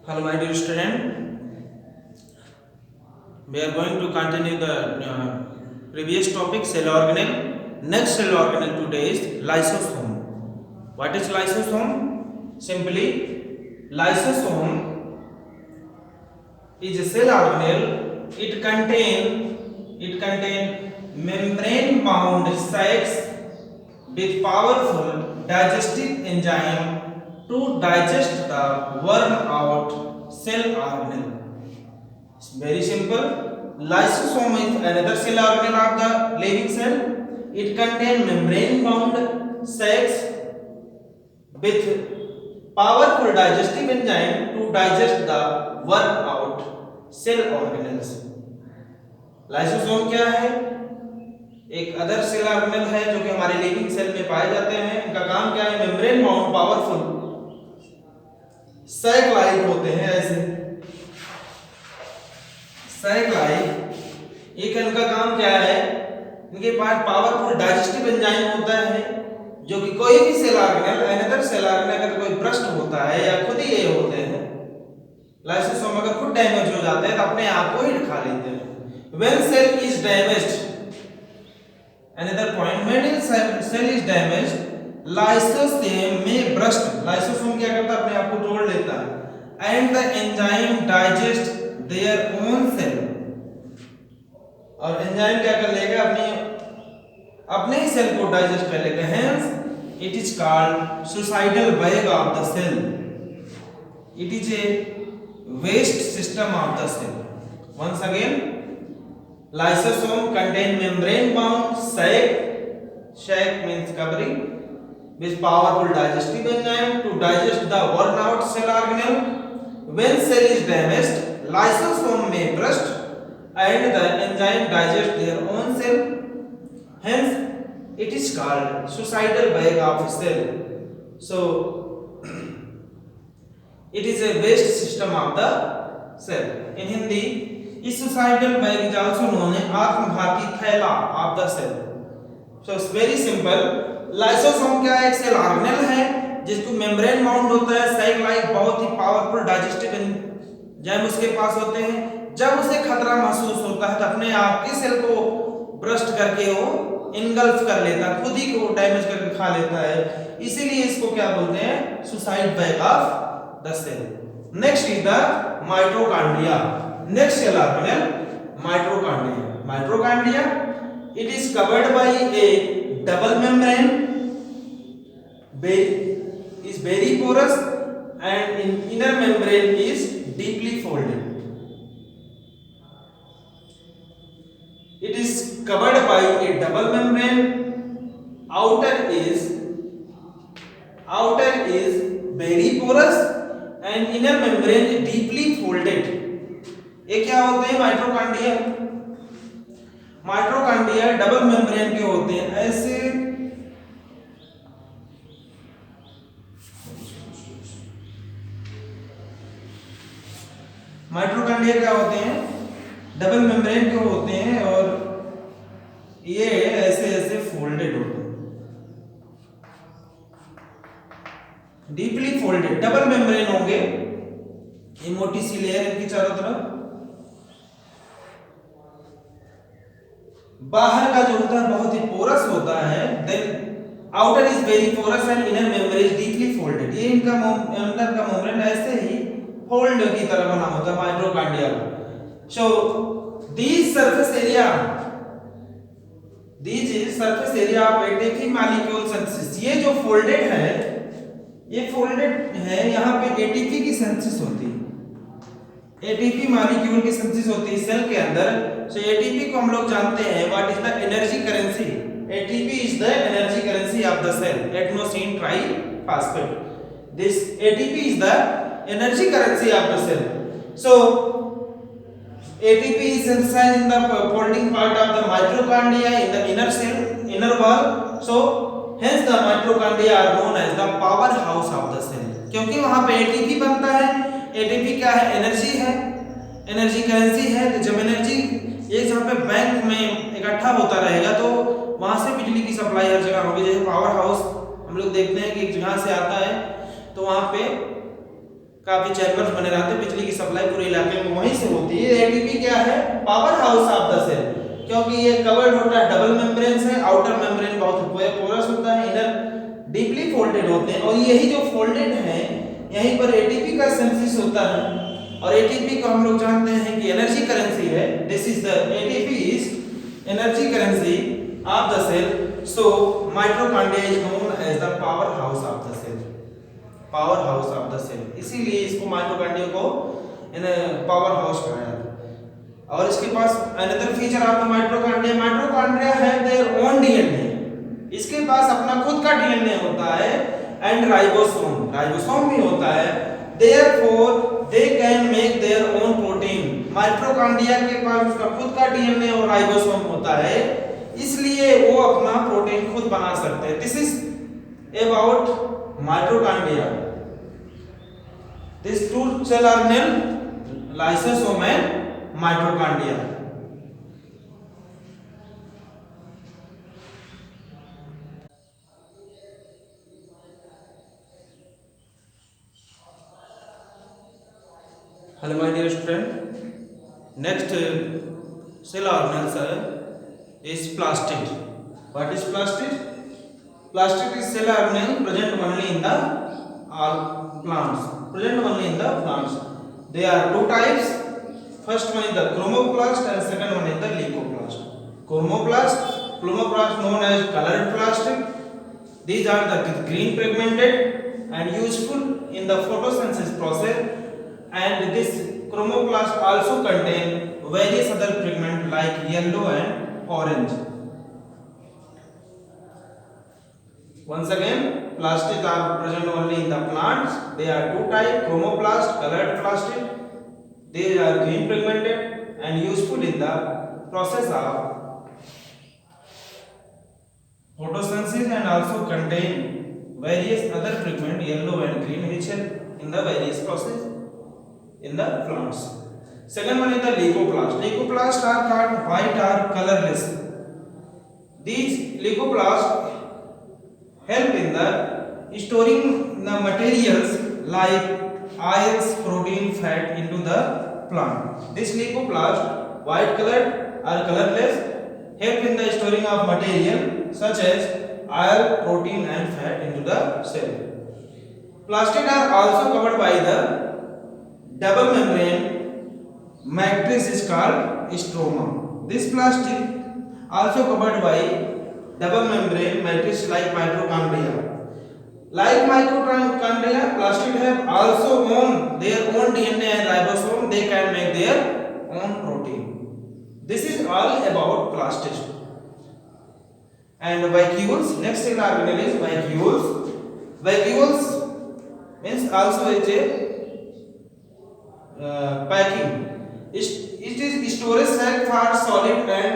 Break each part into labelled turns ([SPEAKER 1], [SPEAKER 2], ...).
[SPEAKER 1] Hello, my dear student. We are going to continue the previous topic, cell organelle. Next cell organelle today is lysosome. What is lysosome? Simply, lysosome is a cell organelle. It contain membrane-bound sacs with powerful digestive enzyme to digest the worn-out cell organelle. It's very simple. Lysosome is another cell organelle of the living cell. It contains membrane-bound sacs with powerful digestive enzyme to digest the worn-out cell organelles. Lysosome क्या है? एक other cell organelle है जो कि हमारे living cell में पाए जाते हैं. इनका काम क्या है? Membrane bound powerful sac like होते हैं. ऐसे सैक लाइक एक इनका काम क्या है? इनके पास पावरफुल डाइजेस्टिव एंजाइम होता है जो कि कोई भी cell organelle another cell organelle अगर कोई ब्रस्ट होता है या खुद ही ये होते हैं, लाइसोसोम अगर खुद डैमेज हो जाते हैं तो अपने आप को ही खा लेते हैं. When cell is damaged, another point, when cell is damaged, lysosome may burst. Lysosome क्या करता है? अपने आप को तोड़ लेता है. And the enzyme digest their own cell. और एंजाइम क्या कर लेगा? अपने ही सेल को डाइजेस्ट कर लेगा. Hence, it is called suicidal bag of the cell. It is a waste system of the cell. Once again, lysosome contain membrane bound sac means covering with powerful digestive enzyme to digest the worn out cell organelle. When cell is damaged, lysosome may burst and the enzyme digest their own cell. Hence, it is called suicidal bag of cell. So, it is a waste system of the cell. In Hindi, इस suicidal bag is also known as आत्मघाती थैला of the cell. So it's very simple. Lysosome क्या है? एक cell organelle है जिसको membrane bound होता है, सैक लाइक बहुत ही पावरफुल डाइजेस्टिव एंजाइम उसके पास होते हैं. जब उसे खतरा महसूस होता है तो अपने आप के सेल को ब्रस्ट करके वो इनगल्फ कर लेता है, खुद ही को डैमेज करके खा लेता है. इसीलिए इसको क्या बोलते हैं? Suicide bag of the cell. Next is the mitochondria. Next cell organelle, mitochondria. Mitochondria, it is covered by a double membrane, is very porous, and in inner membrane is deeply folded. It is covered by a double membrane. Outer is very porous, and inner membrane is deeply folded. ये क्या होते हैं? Mitochondria. Mitochondria double membrane के होते हैं. ऐसे mitochondria क्या होते हैं? डबल मेम्ब्रेन के होते हैं और ये ऐसे ऐसे फोल्डेड होते हैं, डीपली फोल्डेड. डबल मेम्ब्रेन होंगे, ये मोटी सी लेयर इनकी चारों तरफ. बाहर का जो होता है बहुत ही पोरस होता है. Then outer is very porous and inner membrane is deeply folded. ये इनका अंदर का मेम्ब्रेन ऐसे ही फोल्ड की तरह बना होता है mitochondria. So this surface area of ATP molecule synthesis. ये जो फोल्डेड है, यहाँ पे एटीपी की सिंथेसिस होती है. एटीपी मॉलिक्यूल की सिंथेसिस होती है सेल के अंदर. सो एटीपी को हम लोग जानते हैं what is the energy currency. ATP is the energy currency of the cell, adenosine triphosphate. This ATP is the energy currency of the cell. So ATP is synthesized in the folding part of the mitochondria in the inner wall. So hence the mitochondria are known as the powerhouse of the cell. क्योंकि वहां पे ATP बनता है. ATP क्या है? Energy है, energy currency है. तो जब एनर्जी एक जगह पे बैंक में इकट्ठा होता रहेगा तो वहां से बिजली की सप्लाई हर जगह होगी. जैसे पावर हाउस हम लोग देखते हैं कि एक जगह से आता है तो वहां पे काफी चैम्बर्स बने रहते हैं, बिजली की सप्लाई पूरे इलाके में वहीं से होती है। एटीपी क्या है? Power house of the cell, क्योंकि ये कवर्ड होता है डबल मेम्ब्रेन से, आउटर मेम्ब्रेन बहुत पोरस होता है, इनर डीपली फोल्डेड होते हैं, और यही जो फोल्डेड है यहीं पर एटीपी का सिंथेसिस होता है। और एटीपी को हम लोग जानते हैं कि एनर्जी करेंसी है। This is the ATP is energy currency of the cell, so mitochondria is known as the power house of the cell, power house of the cell, इसीलिए इसको माइटोकॉन्ड्रिया को पावर हाउस कहा जाता है। और इसके पास another feature of the mitochondria, mitochondria है their own DNA, इसके पास अपना खुद का डीएनए होता है, एंड राइबोसोम, राइबोसोम भी होता है। Therefore they can make their own protein, mitochondria के पास उसका खुद का डीएनए और राइबोसोम होता है, इसलिए वो अपना प्रोटीन खुद बना सकते हैं। This is about mitochondria. These two cell are named lysosome and mitochondria. Hello my dear student, next cell organelle is plastid. What is plastid? Plastid is cell organelle present only in the all plants. Present only in the plants. There are two types. First one is the chromoplast and second one is the leucoplast. Chromoplast known as colored plastic. These are the green pigmented and useful in the photosynthesis process. And this chromoplast also contain various other pigments like yellow and orange. Once again, plastids are present only in the plants. They are two types: chromoplast, colored plastid. They are green pigmented and useful in the process of photosynthesis, and also contain various other pigments, yellow and green, which help in the various process in the plants. Second one is the leucoplast. Leucoplasts are called white or colorless. These leucoplasts help in the storing the materials like oils, protein, fat into the plant. This leucoplast, white colored or colorless, help in the storing of material such as oil, protein and fat into the cell. Plastids are also covered by the double membrane matrix is called stroma. This plastid also covered by double membrane matrix like mitochondria. Like mitochondria, plastids have also their own DNA and ribosome. They can make their own protein. This is all about plastids. And vacuoles. Next cell organelle is vacuoles. Vacuoles means also is a packing. It is storage sac for solid and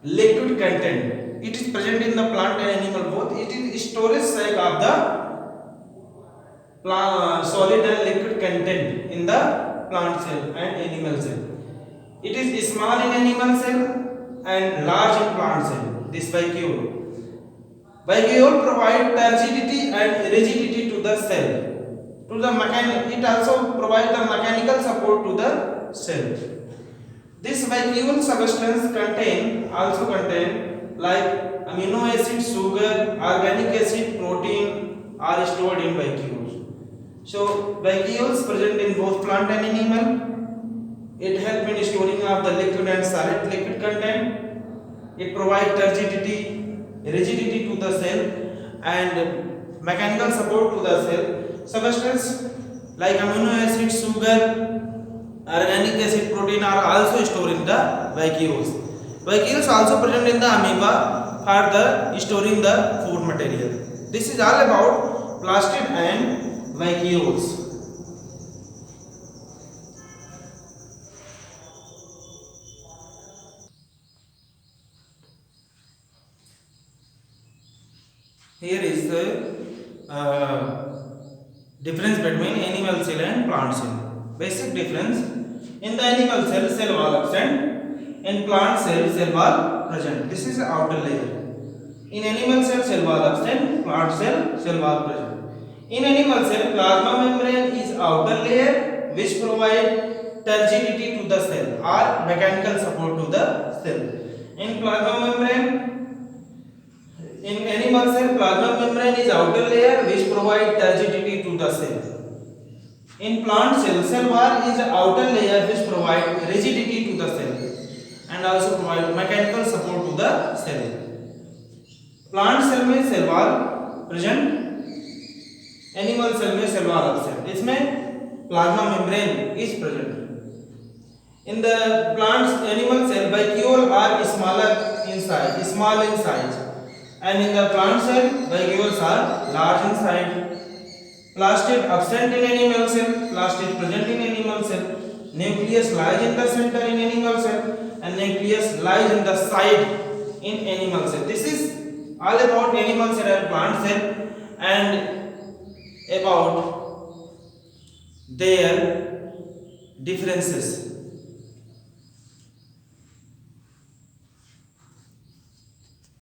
[SPEAKER 1] liquid content. It is present in the plant and animal both. It is storage sac of the solid and liquid content in the plant cell and animal cell. It is small in animal cell and large in plant cell. This vacuole. Vacuole provide turgidity and rigidity to the cell. To the it also provides the mechanical support to the cell. This vacuole substance also contain like amino acid, sugar, organic acid, protein are stored in vacuoles. So vacuoles present in both plant and animal. It helps in storing of the liquid and solid liquid content. It provides turgidity, rigidity to the cell and mechanical support to the cell. Substance like amino acid, sugar, organic acid, protein are also stored in the vacuoles. Vacuoles also present in the amoeba for the storing the food material. This is all about plastid and vacuoles. Here is the difference between animal cell and plant cell. Basic difference: in the animal cell, cell wall absent. In plant cell, cell wall present. This is the outer layer. In animal cell, cell wall absent. Plant cell, cell wall present. In animal cell, plasma membrane is outer layer which provide turgidity to the cell or mechanical support to the cell. In plasma membrane, in animal cell, plasma membrane is outer layer which provide turgidity to the cell. In plant cell, cell wall is outer layer which provide rigidity to the cell and also provide mechanical support to the cell. Plant cell में cell wall present, animal cell में cell wall absent. इसमें plasma membrane is present. In the plants animal cell, vacuole are small in size, and in the plant cell, vacuoles are large in size. Plastid absent in animal cell, plastid present in animal cell. Nucleus lies in the center in animal cell, and nucleus lies in the side in animal cell. This is all about animal cell and plant cell and about their differences.